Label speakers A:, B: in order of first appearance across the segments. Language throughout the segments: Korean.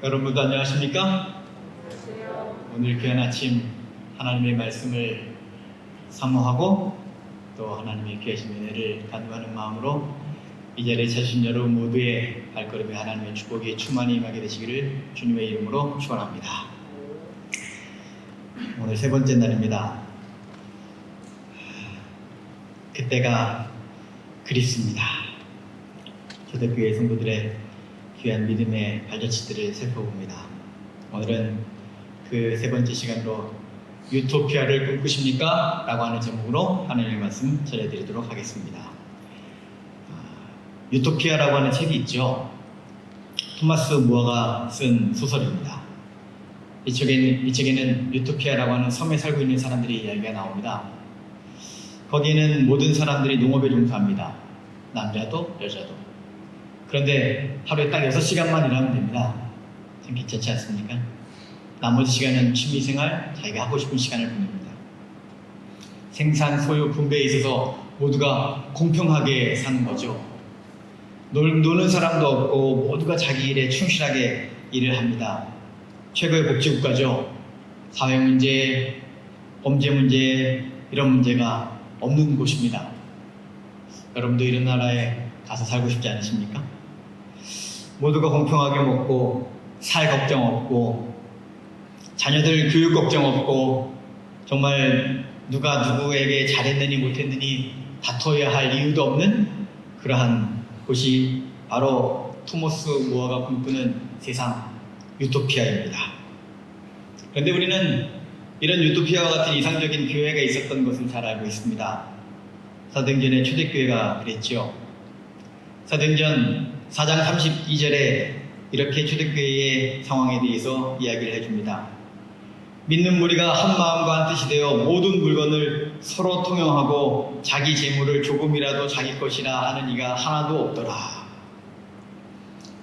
A: 여러분도 안녕하십니까?
B: 안녕하세요.
A: 오늘 귀한 아침 하나님의 말씀을 사모하고 또 하나님의 귀하신 은혜를 간구하는 마음으로 이 자리에 찾으신 여러분 모두의 발걸음에 하나님의 축복이 충만히 임하게 되시기를 주님의 이름으로 축원합니다. 오늘 세 번째 날입니다. 그때가 그립습니다. 초대교회 성도들의 귀한 믿음의 발자취들을 살펴봅니다. 오늘은 그 세 번째 시간으로 유토피아를 꿈꾸십니까? 라고 하는 제목으로 하나님의 말씀 전해드리도록 하겠습니다. 유토피아라고 하는 책이 있죠. 토마스 무어가 쓴 소설입니다. 이 책에는 유토피아라고 하는 섬에 살고 있는 사람들의 이야기가 나옵니다. 거기에는 모든 사람들이 농업에 종사합니다. 남자도 여자도. 그런데 하루에 딱 6시간만 일하면 됩니다. 참 괜찮지 않습니까? 나머지 시간은 취미생활, 자기가 하고 싶은 시간을 보냅니다. 생산, 소유, 분배에 있어서 모두가 공평하게 사는 거죠. 노는 사람도 없고 모두가 자기 일에 충실하게 일을 합니다. 최고의 복지국가죠. 사회 문제, 범죄 문제, 이런 문제가 없는 곳입니다. 여러분도 이런 나라에 가서 살고 싶지 않으십니까? 모두가 공평하게 먹고 살 걱정 없고 자녀들 교육 걱정 없고 정말 누가 누구에게 잘했느니 못했느니 다퉈야 할 이유도 없는 그러한 곳이 바로 토마스 무어가 꿈꾸는 세상 유토피아입니다. 그런데 우리는 이런 유토피아와 같은 이상적인 교회가 있었던 것을 잘 알고 있습니다. 사도행전의 초대교회가 그랬죠. 사도행전 4장 32절에 이렇게 초대교회의 상황에 대해서 이야기를 해줍니다. 믿는 무리가 한 마음과 한 뜻이 되어 모든 물건을 서로 통용하고 자기 재물을 조금이라도 자기 것이라 하는 이가 하나도 없더라.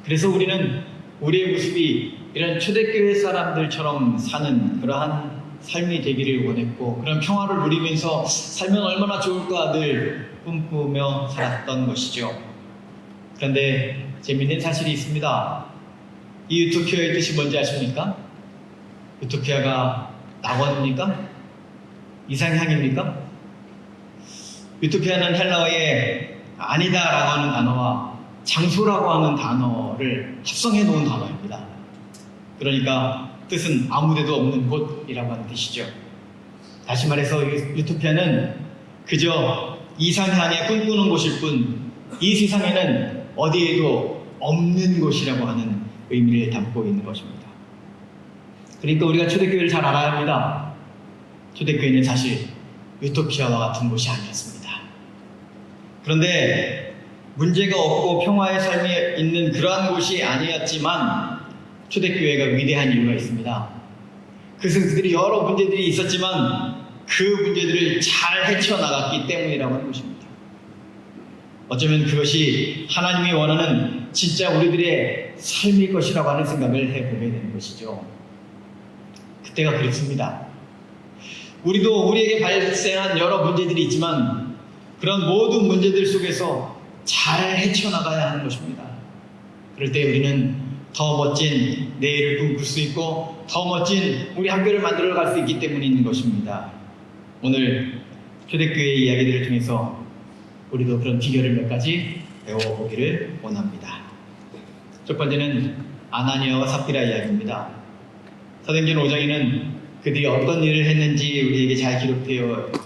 A: 그래서 우리는 우리의 모습이 이런 초대교회 사람들처럼 사는 그러한 삶이 되기를 원했고 그런 평화를 누리면서 살면 얼마나 좋을까 늘 꿈꾸며 살았던 것이죠. 그런데 재미있는 사실이 있습니다. 이 유토피아의 뜻이 뭔지 아십니까? 유토피아가 낙원입니까? 이상향입니까? 유토피아는 헬라어의 아니다라고 하는 단어와 장소라고 하는 단어를 합성해 놓은 단어입니다. 그러니까 뜻은 아무데도 없는 곳이라고 하는 뜻이죠. 다시 말해서 유토피아는 그저 이상향에 꿈꾸는 곳일 뿐 이 세상에는 어디에도 없는 곳이라고 하는 의미를 담고 있는 것입니다. 그러니까 우리가 초대교회를 잘 알아야 합니다. 초대교회는 사실 유토피아와 같은 곳이 아니었습니다. 그런데 문제가 없고 평화의 삶이 있는 그러한 곳이 아니었지만 초대교회가 위대한 이유가 있습니다. 그들이 여러 문제들이 있었지만 그 문제들을 잘 헤쳐나갔기 때문이라고 하는 것입니다. 어쩌면 그것이 하나님이 원하는 진짜 우리들의 삶일 것이라고 하는 생각을 해보게 되는 것이죠. 그때가 그렇습니다. 우리도 우리에게 발생한 여러 문제들이 있지만 그런 모든 문제들 속에서 잘 헤쳐나가야 하는 것입니다. 그럴 때 우리는 더 멋진 내일을 꿈꿀 수 있고 더 멋진 우리 학교를 만들어 갈 수 있기 때문인 것입니다. 오늘 초대교회의 이야기들을 통해서 우리도 그런 비결을 몇 가지 배워보기를 원합니다. 첫 번째는 아나니아와 삽비라 이야기입니다. 사도행전 5장에는 그들이 어떤 일을 했는지 우리에게 잘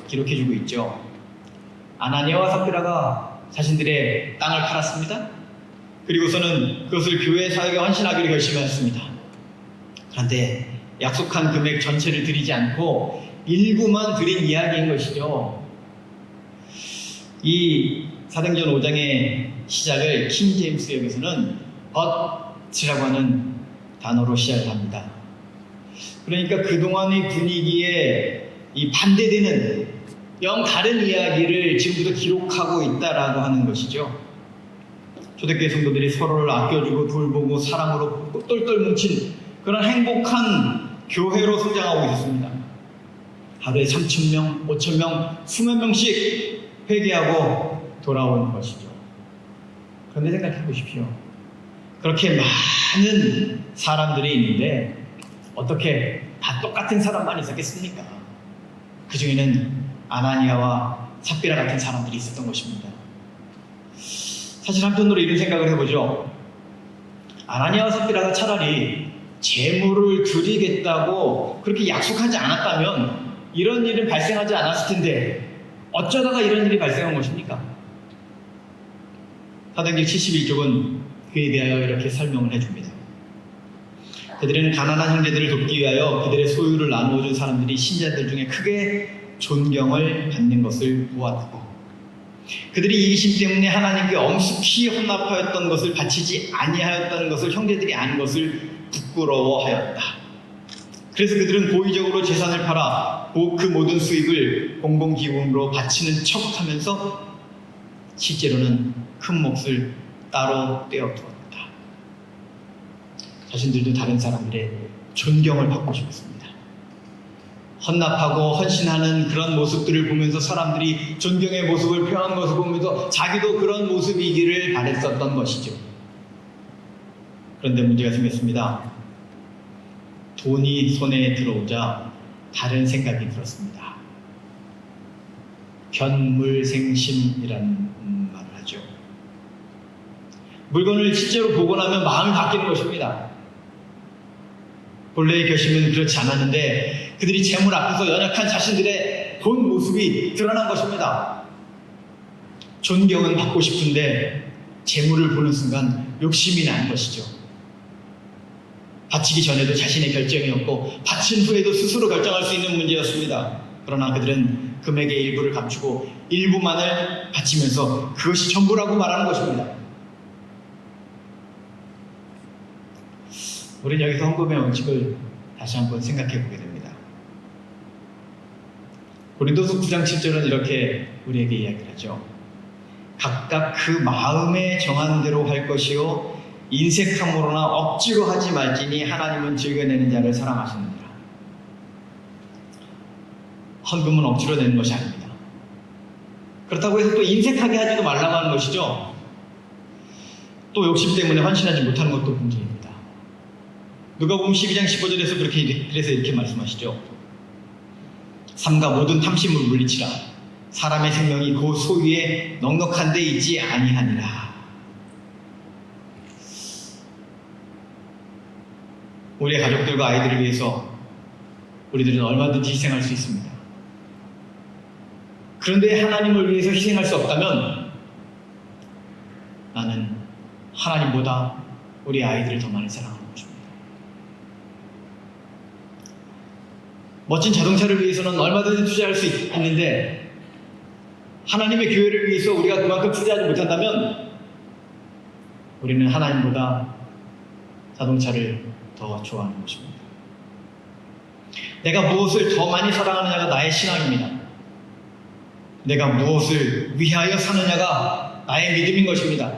A: 기록해주고 있죠. 아나니아와 삽비라가 자신들의 땅을 팔았습니다. 그리고서는 그것을 교회 사역에 헌신하기로 결심했습니다. 그런데 약속한 금액 전체를 드리지 않고 일부만 드린 이야기인 것이죠. 이 사도행전 5장의 시작을 킹 제임스 역에서는 but이라고 하는 단어로 시작을 합니다. 그러니까 그동안의 분위기에 이 반대되는 영 다른 이야기를 지금부터 기록하고 있다라고 하는 것이죠. 초대교회 성도들이 서로를 아껴주고 돌보고 사랑으로 똘똘 뭉친 그런 행복한 교회로 성장하고 있었습니다. 하루에 3,000명, 5,000명, 수만 명씩 회개하고 돌아오는 것이죠. 그런데 생각해 보십시오. 그렇게 많은 사람들이 있는데 어떻게 다 똑같은 사람만 있었겠습니까? 그 중에는 아나니아와 삽비라 같은 사람들이 있었던 것입니다. 사실 한편으로 이런 생각을 해보죠. 아나니아와 삽비라가 차라리 재물을 드리겠다고 그렇게 약속하지 않았다면 이런 일은 발생하지 않았을 텐데 어쩌다가 이런 일이 발생한 것입니까? 사도행전 71쪽은 그에 대하여 이렇게 설명을 해줍니다. 그들은 가난한 형제들을 돕기 위하여 그들의 소유를 나누어준 사람들이 신자들 중에 크게 존경을 받는 것을 보았고, 그들이 이기심 때문에 하나님께 엄숙히 헌납하였던 것을 바치지 아니하였다는 것을 형제들이 아는 것을 부끄러워하였다. 그래서 그들은 고의적으로 재산을 팔아 그 모든 수익을 공공기금으로 바치는 척하면서 실제로는 큰 몫을 따로 떼어두었다. 자신들도 다른 사람들의 존경을 받고 싶었습니다. 헌납하고 헌신하는 그런 모습들을 보면서 사람들이 존경의 모습을 표현하는 것을 보면서 자기도 그런 모습이기를 바랬었던 것이죠. 그런데 문제가 생겼습니다. 돈이 손에 들어오자 다른 생각이 들었습니다. 견물생심이라는 말을 하죠. 물건을 실제로 보고 나면 마음이 바뀌는 것입니다. 본래의 결심은 그렇지 않았는데 그들이 재물 앞에서 연약한 자신들의 본 모습이 드러난 것입니다. 존경은 받고 싶은데 재물을 보는 순간 욕심이 난 것이죠. 바치기 전에도 자신의 결정이었고 바친 후에도 스스로 결정할 수 있는 문제였습니다. 그러나 그들은 금액의 일부를 감추고 일부만을 바치면서 그것이 전부라고 말하는 것입니다. 우리는 여기서 헌금의 원칙을 다시 한번 생각해 보게 됩니다. 고린도서 9장 7절은 이렇게 우리에게 이야기를 하죠. 각각 그 마음에 정한 대로 할 것이요 인색함으로나 억지로 하지 말지니 하나님은 즐겨내는 자를 사랑하시느니라. 헌금은 억지로 내는 것이 아닙니다. 그렇다고 해서 또 인색하게 하지도 말라고 하는 것이죠. 또 욕심 때문에 헌신하지 못하는 것도 문제입니다. 누가복음 12장 15절에서 그래서 이렇게 말씀하시죠. 삼가 모든 탐심을 물리치라. 사람의 생명이 그 소유에 넉넉한 데 있지 아니하니라. 우리의 가족들과 아이들을 위해서 우리들은 얼마든지 희생할 수 있습니다. 그런데 하나님을 위해서 희생할 수 없다면 나는 하나님보다 우리 아이들을 더 많이 사랑하는 것입니다. 멋진 자동차를 위해서는 얼마든지 투자할 수 있는데 하나님의 교회를 위해서 우리가 그만큼 투자하지 못한다면 우리는 하나님보다 자동차를 더 좋아하는 것입니다. 내가 무엇을 더 많이 사랑하느냐가 나의 신앙입니다. 내가 무엇을 위하여 사느냐가 나의 믿음인 것입니다.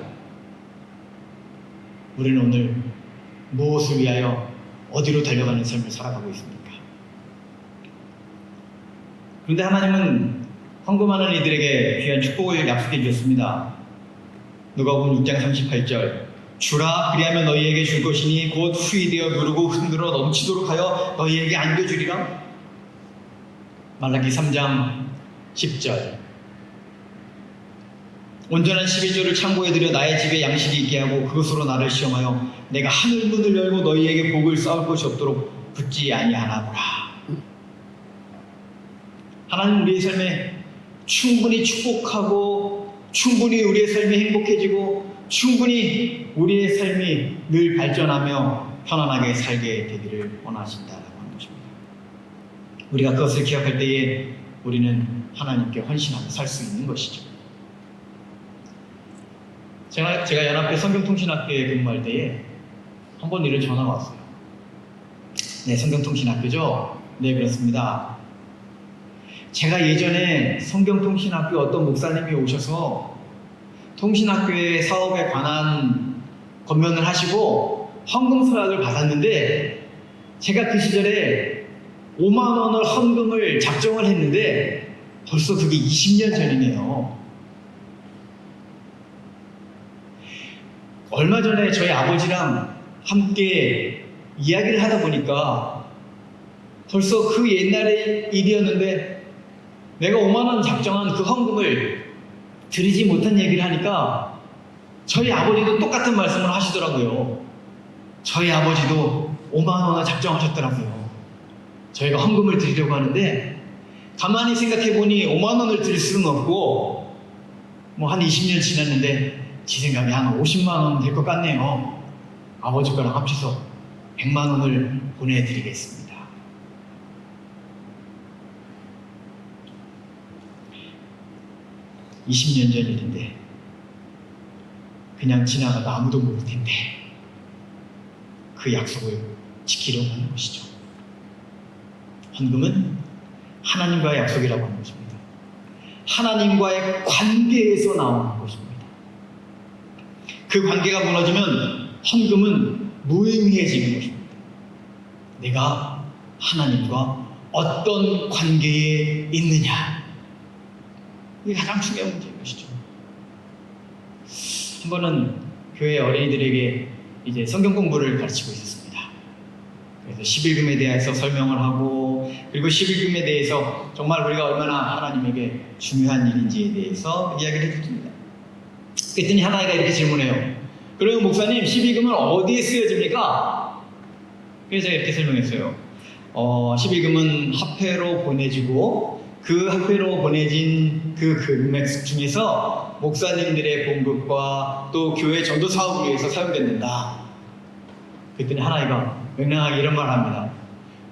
A: 우리는 오늘 무엇을 위하여 어디로 달려가는 삶을 살아가고 있습니까? 그런데 하나님은 헌금하는 이들에게 귀한 축복을 약속해 주셨습니다. 누가복음 6장 38절 주라 그리하면 너희에게 줄 것이니 곧 후이되어 누르고 흔들어 넘치도록 하여 너희에게 안겨주리라. 말라기 3장 10절 온전한 11조를 창고에 들여 나의 집에 양식이 있게 하고 그것으로 나를 시험하여 내가 하늘 문을 열고 너희에게 복을 쌓을 것이 없도록 붙지 아니하나보라. 하나님 우리의 삶에 충분히 축복하고 충분히 우리의 삶이 행복해지고 충분히 우리의 삶이 늘 발전하며 편안하게 살게 되기를 원하신다라고 하는 것입니다. 우리가 그것을 기억할 때에 우리는 하나님께 헌신하며 살 수 있는 것이죠. 제가 연합회 성경통신학교에 근무할 때에 한 번 이런 전화가 왔어요. 네, 성경통신학교죠? 네, 그렇습니다. 제가 예전에 성경통신학교 어떤 목사님이 오셔서 통신학교의 사업에 관한 권면을 하시고 헌금 서약을 받았는데 제가 그 시절에 5만 원을 헌금을 작정을 했는데 벌써 그게 20년 전이네요. 얼마 전에 저희 아버지랑 함께 이야기를 하다 보니까 벌써 그 옛날의 일이었는데 내가 5만 원 작정한 그 헌금을 드리지 못한 얘기를 하니까 저희 아버지도 똑같은 말씀을 하시더라고요. 저희 아버지도 5만 원을 작정하셨더라고요. 저희가 헌금을 드리려고 하는데 가만히 생각해보니 5만 원을 드릴 수는 없고 뭐 한 20년 지났는데 제 생각에 한 50만 원 될 것 같네요. 아버지 거랑 합쳐서 100만 원을 보내드리겠습니다. (20년) 전 일인데 그냥 지나가도 아무도 모를 텐데 그 약속을 지키려고 하는 것이죠. 헌금은 하나님과의 약속이라고 하는 것입니다. 하나님과의 관계에서 나오는 것입니다. 그 관계가 무너지면 헌금은 무의미해지는 것입니다. 내가 하나님과 어떤 관계에 있느냐, 이게 가장 중요한 문제인 것이죠. 한 번은 교회 어린이들에게 이제 성경 공부를 가르치고 있었습니다. 그래서 11금에 대해서 설명을 하고, 그리고 11금에 대해서 정말 우리가 얼마나 하나님에게 중요한 일인지에 대해서 이야기를 해줍니다. 그랬더니 하나이가 이렇게 질문해요. 그러면 목사님, 12금은 어디에 쓰여집니까? 그래서 제가 이렇게 설명했어요. 12금은 화폐로 보내지고 그 화폐로 보내진 그 금액 중에서 목사님들의 봉급과 또 교회 전도 사업을 위해서 사용된다. 그랬더니 하나이가 명랑하게 이런 말을 합니다.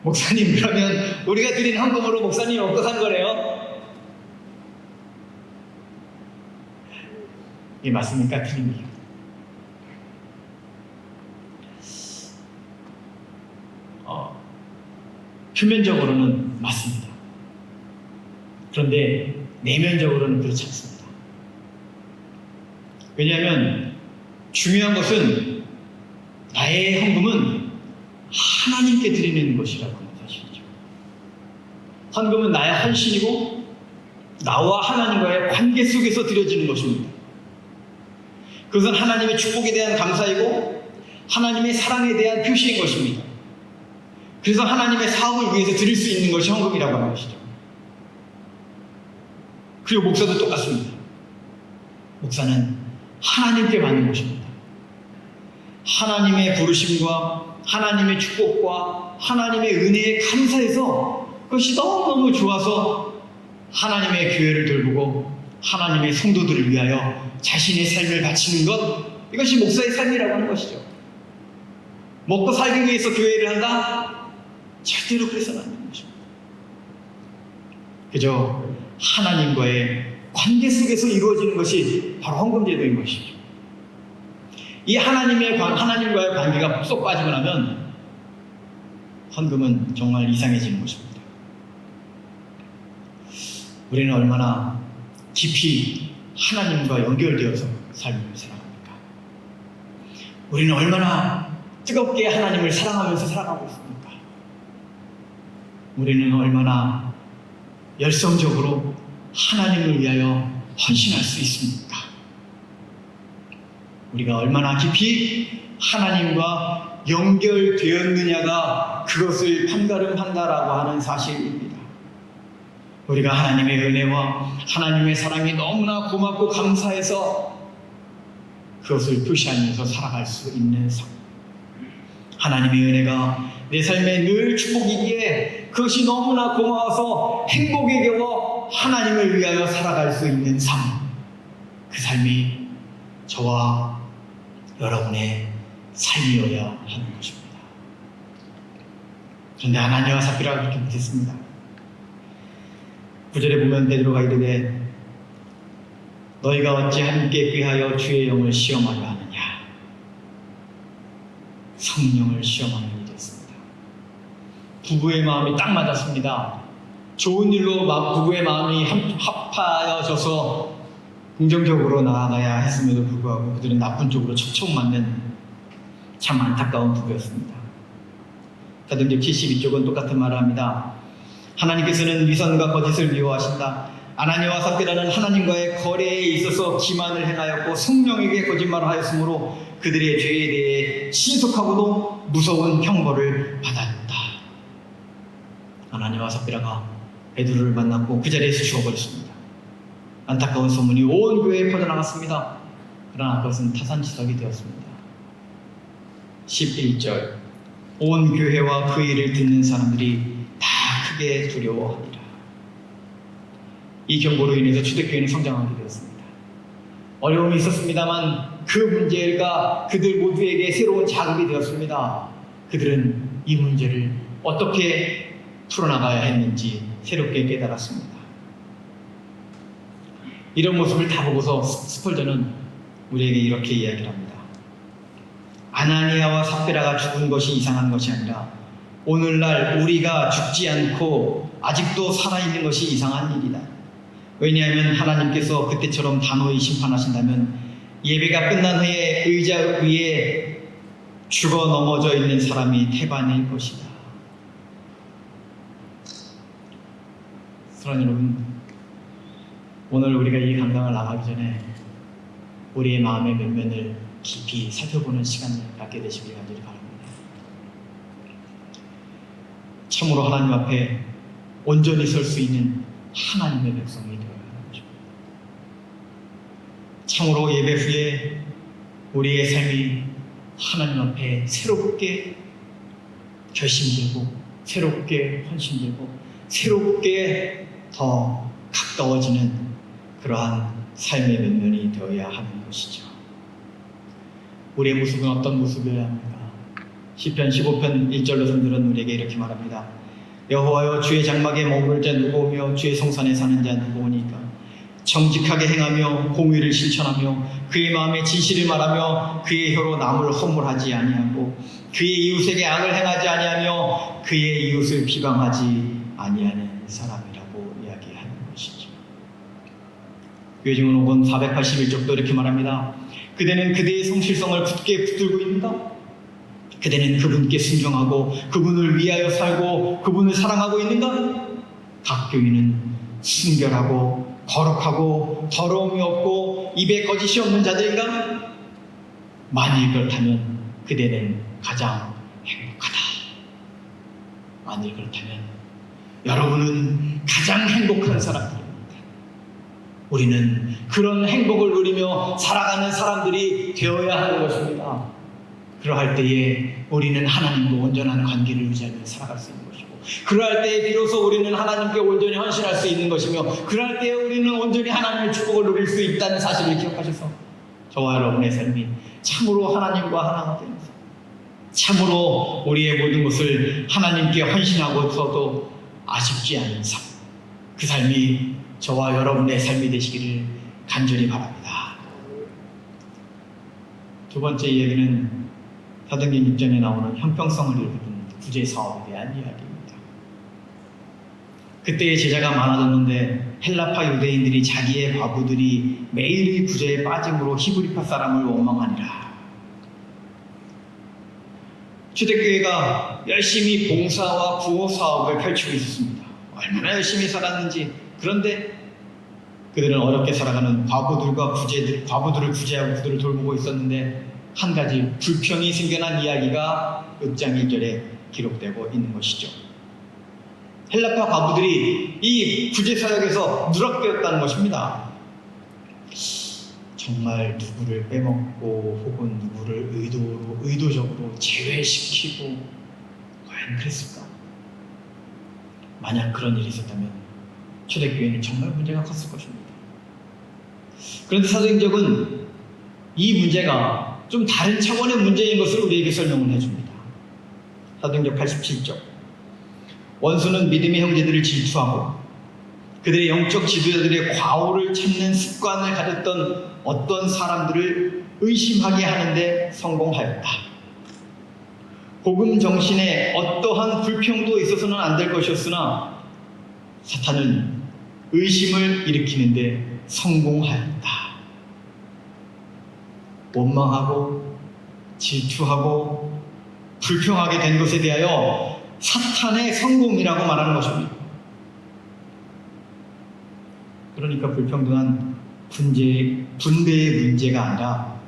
A: 목사님, 그러면 우리가 드린 헌금으로 목사님 먹고 산 거래요? 이게 맞습니까? 틀립니까? 표면적으로는 맞습니다. 그런데 내면적으로는 그렇지 않습니다. 왜냐하면 중요한 것은 나의 헌금은 하나님께 드리는 것이라고 하는 사실이죠. 헌금은 나의 헌신이고 나와 하나님과의 관계 속에서 드려지는 것입니다. 그것은 하나님의 축복에 대한 감사이고 하나님의 사랑에 대한 표시인 것입니다. 그래서 하나님의 사업을 위해서 드릴 수 있는 것이 헌금이라고 하는 것이죠. 그리고 목사도 똑같습니다. 목사는 하나님께 받는 것입니다. 하나님의 부르심과 하나님의 축복과 하나님의 은혜에 감사해서 그것이 너무너무 좋아서 하나님의 교회를 돌보고 하나님의 성도들을 위하여 자신의 삶을 바치는 것, 이것이 목사의 삶이라고 하는 것이죠. 먹고 살기 위해서 교회를 한다? 절대로 그래서는 안 되는 것입니다. 그저 하나님과의 관계 속에서 이루어지는 것이 바로 헌금제도인 것이죠. 이 하나님과의 관계가 쏙 빠지고 나면 헌금은 정말 이상해지는 것입니다. 우리는 얼마나 깊이 하나님과 연결되어서 삶을 살아갑니까? 우리는 얼마나 뜨겁게 하나님을 사랑하면서 살아가고 있습니까? 우리는 얼마나 열성적으로 하나님을 위하여 헌신할 수 있습니까? 우리가 얼마나 깊이 하나님과 연결되었느냐가 그것을 판가름한다라고 하는 사실입니다. 우리가 하나님의 은혜와 하나님의 사랑이 너무나 고맙고 감사해서 그것을 표시하면서 살아갈 수 있는 삶. 하나님의 은혜가 내 삶에 늘 축복이기에 그것이 너무나 고마워서 행복에 겨워 하나님을 위하여 살아갈 수 있는 삶. 그 삶이 저와 여러분의 삶이어야 하는 것입니다. 그런데 아나니아와 삽비라가 그렇게 못했습니다. 9절에 보면 베드로가 이르되 너희가 어찌 함께 꾀하여 주의 영을 시험하려 하느냐. 성령을 시험하는 일이었습니다. 부부의 마음이 딱 맞았습니다. 좋은 일로 부부의 마음이 합하여져서 긍정적으로 나아가야 했음에도 불구하고 그들은 나쁜 쪽으로 척척 맞는 참 안타까운 부부였습니다. 사도행전 72쪽은 똑같은 말을 합니다. 하나님께서는 위선과 거짓을 미워하신다. 아나니아와 삽비라는 하나님과의 거래에 있어서 기만을 행하였고 성령에게 거짓말을 하였으므로 그들의 죄에 대해 신속하고도 무서운 형벌을 받았다. 아나니아와 삽비라가 베드로를 만났고 그 자리에서 죽어버렸습니다. 안타까운 소문이 온 교회에 퍼져나갔습니다. 그러나 그것은 타산지석이 되었습니다. 11절 온 교회와 그 일을 듣는 사람들이 다 크게 두려워하니라. 이 경고로 인해서 초대교회는 성장하게 되었습니다. 어려움이 있었습니다만 그 문제가 그들 모두에게 새로운 자극이 되었습니다. 그들은 이 문제를 어떻게 풀어나가야 했는지 새롭게 깨달았습니다. 이런 모습을 다 보고서 스펄전은 우리에게 이렇게 이야기를 합니다. 아나니아와 삽비라가 죽은 것이 이상한 것이 아니라 오늘날 우리가 죽지 않고 아직도 살아있는 것이 이상한 일이다. 왜냐하면 하나님께서 그때처럼 단호히 심판하신다면 예배가 끝난 후에 의자 위에 죽어 넘어져 있는 사람이 태반일 것이다. 사랑하는 여러분, 오늘 우리가 이 강당을 나가기 전에 우리의 마음의 면면을 깊이 살펴보는 시간을 갖게 되시길 간절히 바랍니다. 참으로 하나님 앞에 온전히 설 수 있는 하나님의 백성이 되어야 하는 거죠. 참으로 예배 후에 우리의 삶이 하나님 앞에 새롭게 결심되고 새롭게 헌신되고 새롭게 더 가까워지는 그러한 삶의 면면이 되어야 하는 것이죠. 우리의 모습은 어떤 모습이어야 합니까? 시편 15편 1절로 성들은 우리에게 이렇게 말합니다. 여호와여 주의 장막에 머무를 자 누구오며 주의 성산에 사는 자 누구오니까? 정직하게 행하며 공의를 실천하며 그의 마음에 진실을 말하며 그의 혀로 남을 허물하지 아니하고 그의 이웃에게 악을 행하지 아니하며 그의 이웃을 비방하지 아니하는 사람이라고 이야기하는 것이죠. 요즘은 5권 481쪽도 이렇게 말합니다. 그대는 그대의 성실성을 굳게 붙들고 있는가? 그대는 그분께 순종하고 그분을 위하여 살고 그분을 사랑하고 있는가? 각 교인은 순결하고 거룩하고 더러움이 없고 입에 거짓이 없는 자들인가? 만일 그렇다면 그대는 가장 행복하다. 만일 그렇다면 여러분은 가장 행복한 사람들입니다. 우리는 그런 행복을 누리며 살아가는 사람들이 되어야 하는 것입니다. 그러할 때에 우리는 하나님과 온전한 관계를 유지하며 살아갈 수 있는 것이고, 그러할 때에 비로소 우리는 하나님께 온전히 헌신할 수 있는 것이며, 그러할 때에 우리는 온전히 하나님의 축복을 누릴 수 있다는 사실을 기억하셔서 저와 여러분의 삶이 참으로 하나님과 하나가 되면서 참으로 우리의 모든 것을 하나님께 헌신하고서도 아쉽지 않은 삶, 그 삶이 저와 여러분의 삶이 되시기를 간절히 바랍니다. 두 번째 이야기는 사도행전 6장에 나오는 형평성을 이루는 구제 사업에 대한 이야기입니다. 그때의 제자가 많아졌는데 헬라파 유대인들이 자기의 과부들이 매일의 구제에 빠짐으로 히브리파 사람을 원망하니라. 초대교회가 열심히 봉사와 구호 사업을 펼치고 있었습니다. 얼마나 열심히 살았는지. 그런데 그들은 어렵게 살아가는 과부들을 구제하고 그들을 돌보고 있었는데 한 가지 불평이 생겨난 이야기가 6장 1절에 기록되고 있는 것이죠. 헬라파 과부들이 이 구제 사역에서 누락되었다는 것입니다. 정말 누구를 빼먹고 혹은 누구를 의도적으로 제외시키고 과연 그랬을까? 만약 그런 일이 있었다면 초대교회는 정말 문제가 컸을 것입니다. 그런데 사도행전은 이 문제가 좀 다른 차원의 문제인 것을 우리에게 설명을 해줍니다. 사도행전 87쪽. 원수는 믿음의 형제들을 질투하고 그들의 영적 지도자들의 과오를 찾는 습관을 가졌던 어떤 사람들을 의심하게 하는데 성공하였다. 복음 정신에 어떠한 불평도 있어서는 안 될 것이었으나 사탄은 의심을 일으키는데 성공하였다. 원망하고 질투하고 불평하게 된 것에 대하여 사탄의 성공이라고 말하는 것입니다. 그러니까 불평등한 분배의 문제가 아니라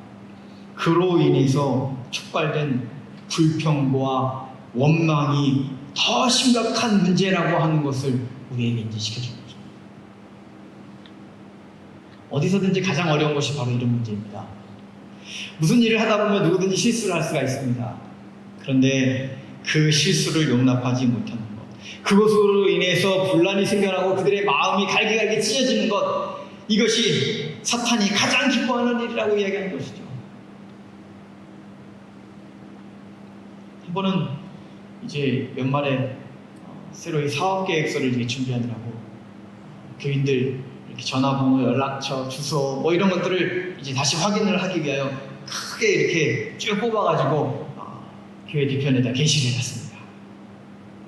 A: 그로 인해서 촉발된 불평과 원망이 더 심각한 문제라고 하는 것을 우리에게 인지시켜주는 거죠. 어디서든지 가장 어려운 것이 바로 이런 문제입니다. 무슨 일을 하다 보면 누구든지 실수를 할 수가 있습니다. 그런데 그 실수를 용납하지 못하는 것, 그것으로 인해서 분란이 생겨나고 그들의 마음이 갈기갈기 찢어지는 것, 이것이 사탄이 가장 기뻐하는 일이라고 이야기하는 것이죠. 한 번은 이제 연말에 새로 이 사업계획서를 이렇게 준비하느라고 교인들 이렇게 전화번호, 연락처, 주소 뭐 이런 것들을 이제 다시 확인을 하기 위하여 크게 이렇게 쭉 뽑아가지고 교회 뒤편에다 게시를 해놨습니다.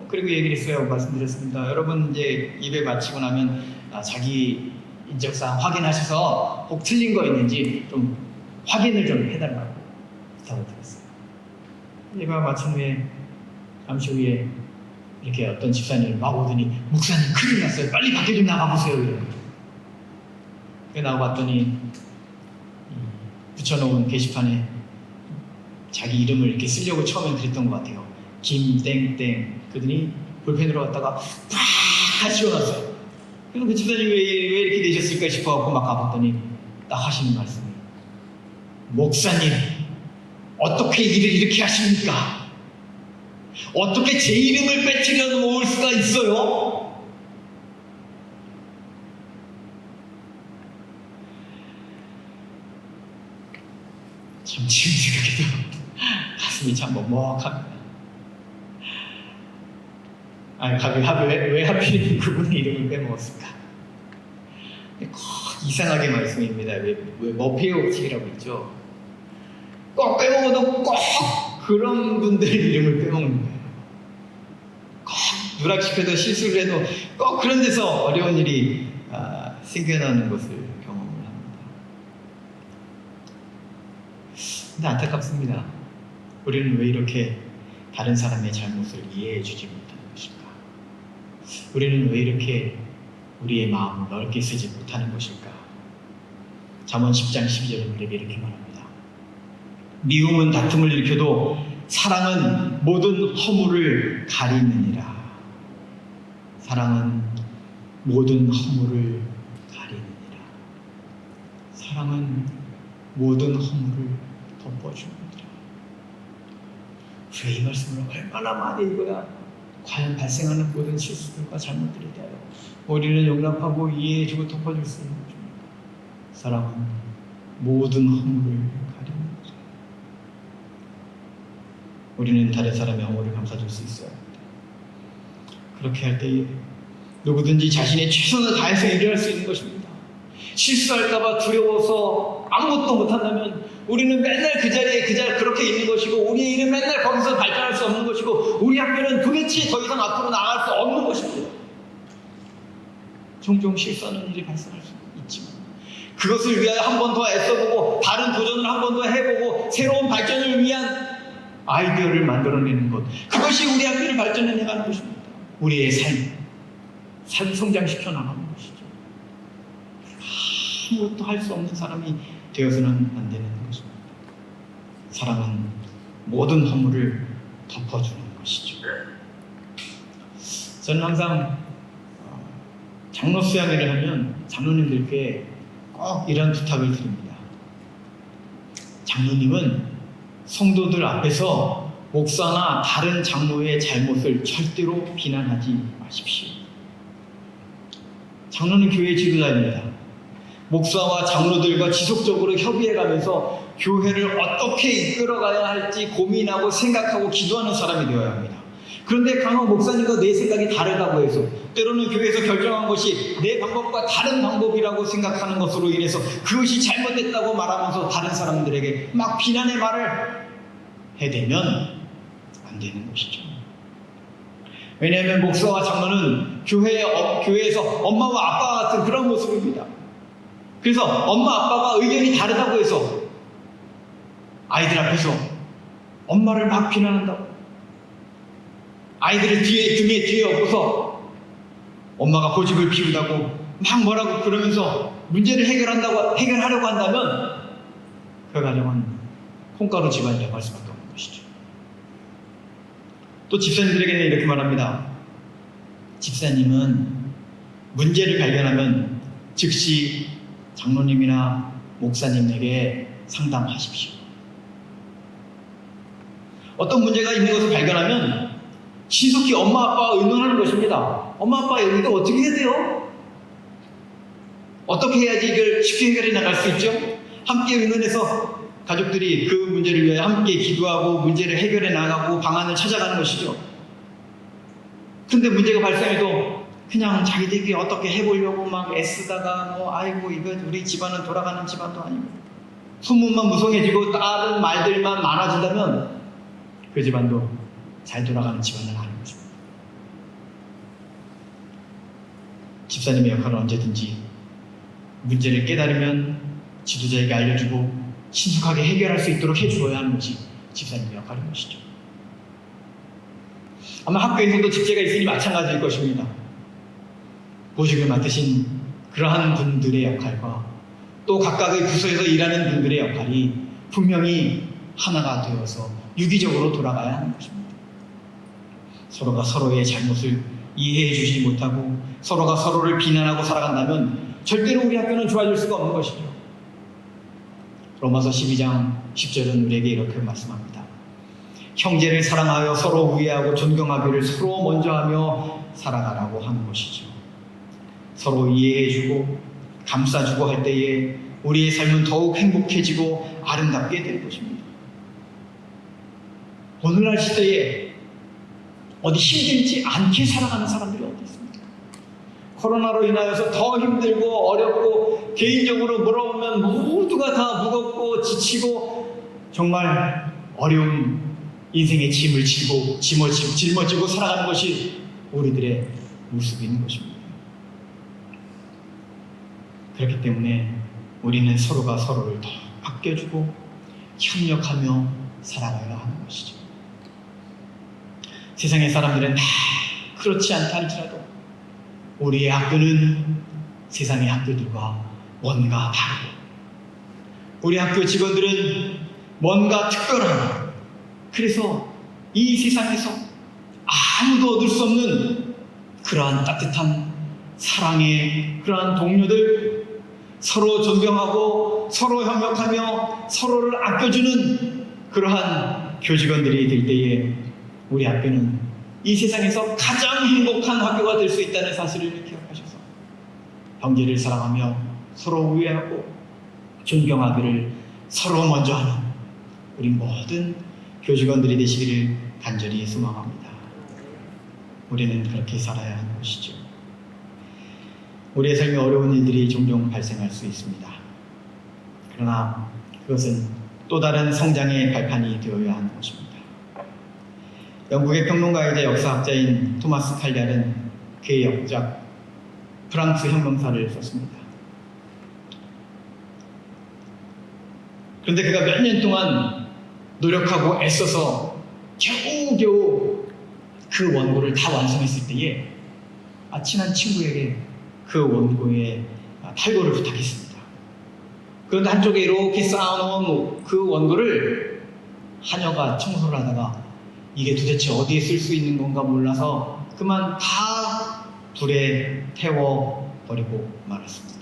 A: 그리고 얘기를 했어요. 말씀드렸습니다. 여러분 이제 예배 마치고 나면 자기 인적사항 확인하셔서 혹 틀린 거 있는지 좀 확인을 좀 해달라고 부탁을 드렸어요. 예배가 마친 후에 잠시 후에 이렇게 어떤 집사님이 막 오더니 목사님 큰일 났어요. 빨리 밖에 좀 나가보세요. 이래요. 그래서 나가봤더니 붙여놓은 게시판에 자기 이름을 이렇게 쓰려고 처음에 그랬던 것 같아요. 김땡땡. 그러더니 볼펜으로 갖다가 팍 지워놨어요. 그래서 그 집사님이 왜 이렇게 되셨을까 싶어갖고 막 가봤더니 딱 하시는 말씀이, 목사님 어떻게 일을 이렇게 하십니까? 어떻게 제 이름을 빼뜨려 놓을 수가 있어요? 참 지금 생각해도 가슴이 참 먹먹합니다. 아니, 왜 하필 그분의 이름을 빼먹었을까? 이상하게 말씀입니다. 왜 머피의 법칙이라고 있죠? 꼭 빼먹어도 꼭 그런 분들 이름을 빼먹는 거예요. 꼭 누락시켜도 실수를 해도 꼭 그런 데서 어려운 일이 생겨나는 것을 경험을 합니다. 근데 안타깝습니다. 우리는 왜 이렇게 다른 사람의 잘못을 이해해 주지 못하는 것일까? 우리는 왜 이렇게 우리의 마음을 넓게 쓰지 못하는 것일까? 잠언 10장 12절에 우리에게 이렇게 말합니다. 미움은 다툼을 일으켜도 사랑은 모든 허물을 가리느니라. 사랑은 모든 허물을 가리느니라. 사랑은 모든 허물을 덮어주느니라. 왜 이 말씀을 얼마나 많이 읽어야 과연 발생하는 모든 실수들과 잘못들에 대하여 우리는 용납하고 이해해주고 덮어줄 수 있는 것입니다. 사랑은 모든 허물을 가리느니라. 우리는 다른 사람의 허물을 감싸줄 수 있어야 합니다. 그렇게 할 때에 누구든지 자신의 최선을 다해서 일을 할 수 있는 것입니다. 실수할까봐 두려워서 아무것도 못한다면 우리는 맨날 그 자리에 그렇게 있는 것이고, 우리의 일은 맨날 거기서 발전할 수 없는 것이고, 우리 학교는 도대체 더 이상 앞으로 나아갈 수 없는 것입니다. 종종 실수하는 일이 발생할 수 있지만 그것을 위하여 한 번 더 애써보고 다른 도전을 한 번 더 해보고 새로운 발전을 위한 아이디어를 만들어내는 것, 그것이 우리 학교를 발전해 나가는 것입니다. 우리의 삶 성장시켜 나가는 것이죠. 아무것도 할 수 없는 사람이 되어서는 안 되는 것입니다. 사랑은 모든 허물을 덮어주는 것이죠. 저는 항상 장로 수양회를 하면 장로님들께 꼭 이런 부탁을 드립니다. 장로님은 성도들 앞에서 목사나 다른 장로의 잘못을 절대로 비난하지 마십시오. 장로는 교회의 지도자입니다. 목사와 장로들과 지속적으로 협의해가면서 교회를 어떻게 이끌어가야 할지 고민하고 생각하고 기도하는 사람이 되어야 합니다. 그런데 강호 목사님과 내 생각이 다르다고 해서 때로는 교회에서 결정한 것이 내 방법과 다른 방법이라고 생각하는 것으로 인해서 그것이 잘못됐다고 말하면서 다른 사람들에게 막 비난의 말을 해대면 안 되는 것이죠. 왜냐하면 목사와 장로는 교회에서 엄마와 아빠 같은 그런 모습입니다. 그래서 엄마 아빠가 의견이 다르다고 해서 아이들 앞에서 엄마를 막 비난한다고, 아이들을 등에 뒤에 엎어서 엄마가 고집을 피운다고 막 뭐라고 그러면서 문제를 해결하려고 한다면 그 가정은 콩가루 집안이라고 할 수밖에 없는 것이죠. 또 집사님들에게는 이렇게 말합니다. 집사님은 문제를 발견하면 즉시 장로님이나 목사님에게 상담하십시오. 어떤 문제가 있는 것을 발견하면 신속히 엄마 아빠와 의논하는 것입니다. 엄마 아빠 이거 어떻게 해야 돼요? 어떻게 해야지 이걸 쉽게 해결해 나갈 수 있죠? 함께 의논해서 가족들이 그 문제를 위해 함께 기도하고 문제를 해결해 나가고 방안을 찾아가는 것이죠. 근데 문제가 발생해도 그냥 자기들이 어떻게 해보려고 막 애쓰다가 아이고 이거 우리 집안은 돌아가는 집안도 아니고 소문만 무성해지고 다른 말들만 많아진다면 그 집안도 잘 돌아가는 집안은 아닌 것입니다. 집사님의 역할은 언제든지 문제를 깨달으면 지도자에게 알려주고 신속하게 해결할 수 있도록 해주어야 하는 것이 집사님의 역할인 것이죠. 아마 학교에서도 집제가 있으니 마찬가지일 것입니다. 보직을 맡으신 그러한 분들의 역할과 또 각각의 부서에서 일하는 분들의 역할이 분명히 하나가 되어서 유기적으로 돌아가야 하는 것입니다. 서로가 서로의 잘못을 이해해 주지 못하고 서로가 서로를 비난하고 살아간다면 절대로 우리 학교는 좋아질 수가 없는 것이죠. 로마서 12장 10절은 우리에게 이렇게 말씀합니다. 형제를 사랑하여 서로 우애하고 존경하기를 서로 먼저 하며 살아가라고 하는 것이죠. 서로 이해해주고 감싸주고 할 때에 우리의 삶은 더욱 행복해지고 아름답게 될 것입니다. 오늘날 시대에 어디 힘들지 않게 살아가는 사람들이 어디 있습니까? 코로나로 인하여서 더 힘들고 어렵고 개인적으로 물어보면 모두가 다 무겁고 지치고 정말 어려운 인생의 짐을 지고 짊어지고 살아가는 것이 우리들의 모습인 것입니다. 그렇기 때문에 우리는 서로가 서로를 더 아껴주고 협력하며 살아가야 하는 것이죠. 세상의 사람들은 다 그렇지 않다 할지라도 우리의 학교는 세상의 학교들과 뭔가 다르고 우리 학교 직원들은 뭔가 특별한, 그래서 이 세상에서 아무도 얻을 수 없는 그러한 따뜻한 사랑의 그러한 동료들, 서로 존경하고 서로 협력하며 서로를 아껴주는 그러한 교직원들이 될 때에 우리 학교는 이 세상에서 가장 행복한 학교가 될 수 있다는 사실을 기억하셔서 형제를 사랑하며 서로 우애하고 존경하기를 서로 먼저 하는 우리 모든 교직원들이 되시기를 간절히 소망합니다. 우리는 그렇게 살아야 하는 것이죠. 우리의 삶에 어려운 일들이 종종 발생할 수 있습니다. 그러나 그것은 또 다른 성장의 발판이 되어야 하는 것입니다. 영국의 평론가이자 역사학자인 토마스 칼리알은 그의 역작 프랑스 혁명사를 썼습니다. 그런데 그가 몇 년 동안 노력하고 애써서 겨우겨우 그 원고를 다 완성했을 때에 친한 친구에게 그 원고의 탈고를 부탁했습니다. 그런데 한쪽에 이렇게 쌓아놓은 그 원고를 하녀가 청소를 하다가 이게 도대체 어디에 쓸 수 있는 건가 몰라서 그만 다 불에 태워버리고 말았습니다.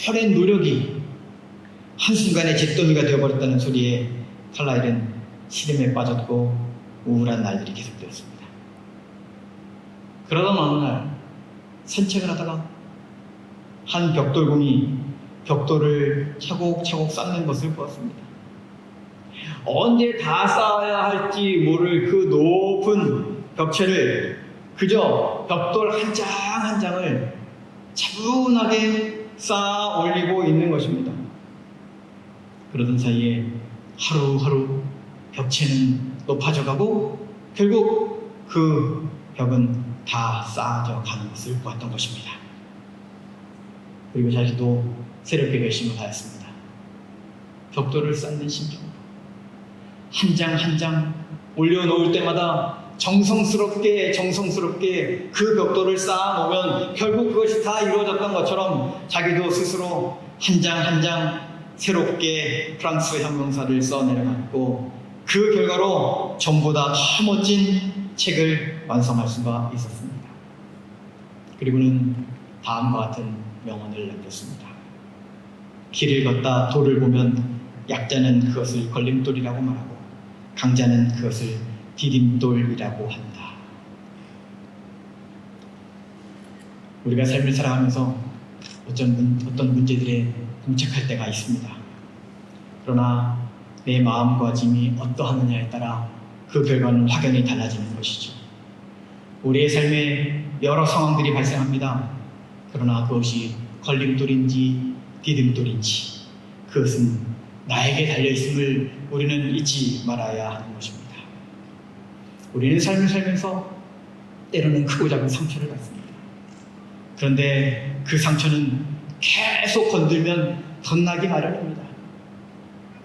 A: 오랜 노력이 한순간에 잿더미가 되어버렸다는 소리에 칼라일은 시름에 빠졌고 우울한 날들이 계속되었습니다. 그러던 어느 날 산책을 하다가 한 벽돌공이 벽돌을 차곡차곡 쌓는 것을 보았습니다. 언제 다 쌓아야 할지 모를 그 높은 벽체를 그저 벽돌 한 장 한 장을 차분하게 쌓아 올리고 있는 것입니다. 그러던 사이에 하루하루 벽체는 높아져 가고 결국 그 벽은 다 쌓아져 가는 것을 보았던 것입니다. 그리고 자기도 새롭게 결심을 하였습니다. 벽돌을 쌓는 심정으로 한 장 한 장 올려놓을 때마다 정성스럽게 그 벽돌을 쌓아놓으면 결국 그것이 다 이루어졌던 것처럼 자기도 스스로 한 장 한 장 새롭게 프랑스 혁명사를 써내려갔고 그 결과로 전보다 더 멋진 책을 완성할 수가 있었습니다. 그리고는 다음과 같은 명언을 남겼습니다. 길을 걷다 돌을 보면 약자는 그것을 걸림돌이라고 말하고 강자는 그것을 디딤돌이라고 한다. 우리가 삶을 살아가면서 어떤 문제들에 봉착할 때가 있습니다. 그러나 내 마음가짐이 어떠하느냐에 따라 그 결과는 확연히 달라지는 것이죠. 우리의 삶에 여러 상황들이 발생합니다. 그러나 그것이 걸림돌인지 디딤돌인지 그것은 나에게 달려있음을 우리는 잊지 말아야 하는 것입니다. 우리는 삶을 살면서 때로는 크고 작은 상처를 받습니다. 그런데 그 상처는 계속 건들면 덧나기 마련입니다.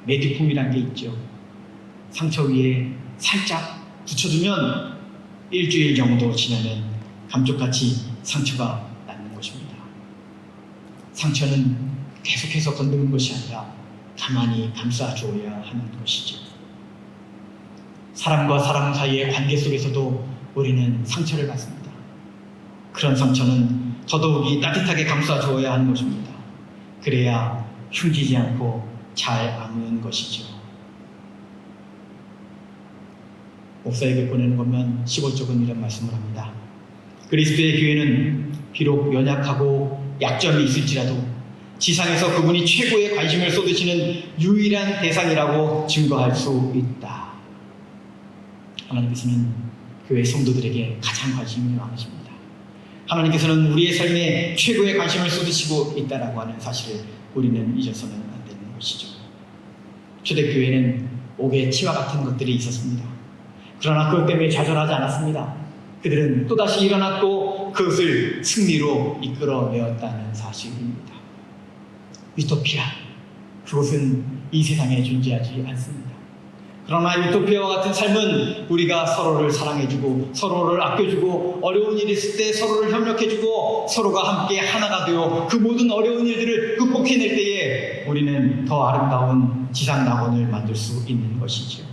A: 메디폼이라는 게 있죠. 상처 위에 살짝 붙여두면 일주일 정도 지나면 감쪽같이 상처가 낫는 것입니다. 상처는 계속해서 건드는 것이 아니라 가만히 감싸줘야 하는 것이죠. 사람과 사람 사이의 관계 속에서도 우리는 상처를 받습니다. 그런 상처는 더더욱이 따뜻하게 감싸줘야 하는 것입니다. 그래야 흉지지 않고 잘 아무는 것이죠. 목사에게 보내는 것만 15쪽은 이런 말씀을 합니다. 그리스도의 교회는 비록 연약하고 약점이 있을지라도 지상에서 그분이 최고의 관심을 쏟으시는 유일한 대상이라고 증거할 수 있다. 하나님께서는 교회 성도들에게 가장 관심이 많으십니다. 하나님께서는 우리의 삶에 최고의 관심을 쏟으시고 있다라고 하는 사실을 우리는 잊어서는 안 되는 것이죠. 초대교회는 옥의 치와 같은 것들이 있었습니다. 그러나 그것 때문에 좌절하지 않았습니다. 그들은 또다시 일어났고 그것을 승리로 이끌어내었다는 사실입니다. 유토피아, 그것은 이 세상에 존재하지 않습니다. 그러나 유토피아와 같은 삶은 우리가 서로를 사랑해주고 서로를 아껴주고 어려운 일이 있을 때 서로를 협력해주고 서로가 함께 하나가 되어 그 모든 어려운 일들을 극복해낼 때에 우리는 더 아름다운 지상 낙원을 만들 수 있는 것이죠.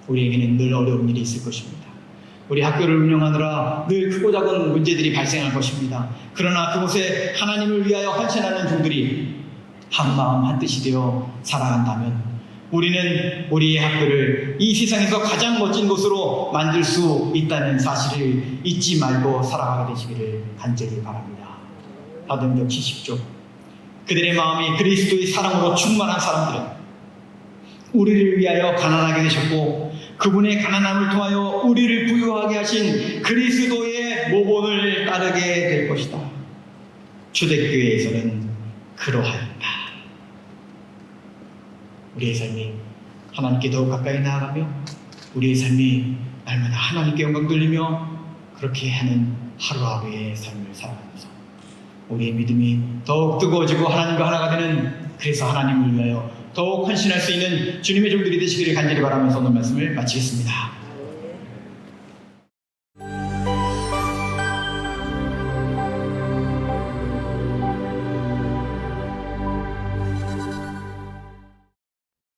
A: 우리에게는 늘 어려운 일이 있을 것입니다. 우리 학교를 운영하느라 늘 크고 작은 문제들이 발생할 것입니다. 그러나 그곳에 하나님을 위하여 헌신하는 종들이 한마음 한뜻이 되어 살아간다면 우리는 우리의 학교를 이 세상에서 가장 멋진 곳으로 만들 수 있다는 사실을 잊지 말고 살아가게 되시기를 간절히 바랍니다. 사도행전 70쪽. 그들의 마음이 그리스도의 사랑으로 충만한 사람들은 우리를 위하여 가난하게 되셨고 그분의 가난함을 통하여 우리를 부유하게 하신 그리스도의 모본을 따르게 될 것이다. 초대교회에서는 그러하였다. 우리의 삶이 하나님께 더욱 가까이 나아가며 우리의 삶이 날마다 하나님께 영광 돌리며 그렇게 하는 하루하루의 삶을 살아가면서 우리의 믿음이 더욱 뜨거워지고 하나님과 하나가 되는, 그래서 하나님을 위하여 더욱 헌신할 수 있는 주님의 종들이 되시기를 간절히 바라면서 오늘 말씀을 마치겠습니다.